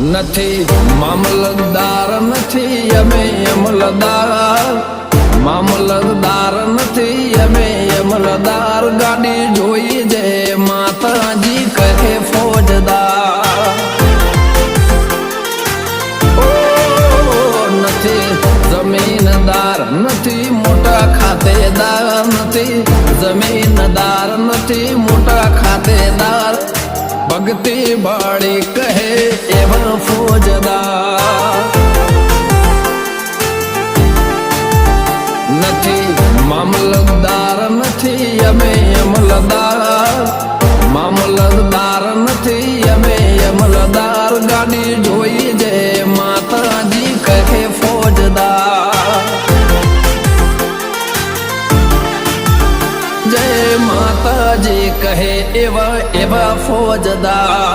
નથી મામલતદાર નથી અમે અમલદાર, મામલતદાર નથી અમે અમલદાર, ગાડી જોઈ જે માતાજી કહે ફોજદાર. નથી જમીનદાર નથી મોટા ખાતેદાર, નથી જમીનદાર નથી મોટા ખાતેદાર, ભક્તિ બાળી કહે એવા ફોજદાર. નથી મામલતદાર નથી અમે અમલદાર, મામલતદાર નથી અમે અમલદાર, ગાડી જોઈ જે માતાજી કહે ફોજદાર. જય માતાજી કહે એવા એવા ફોજદાર.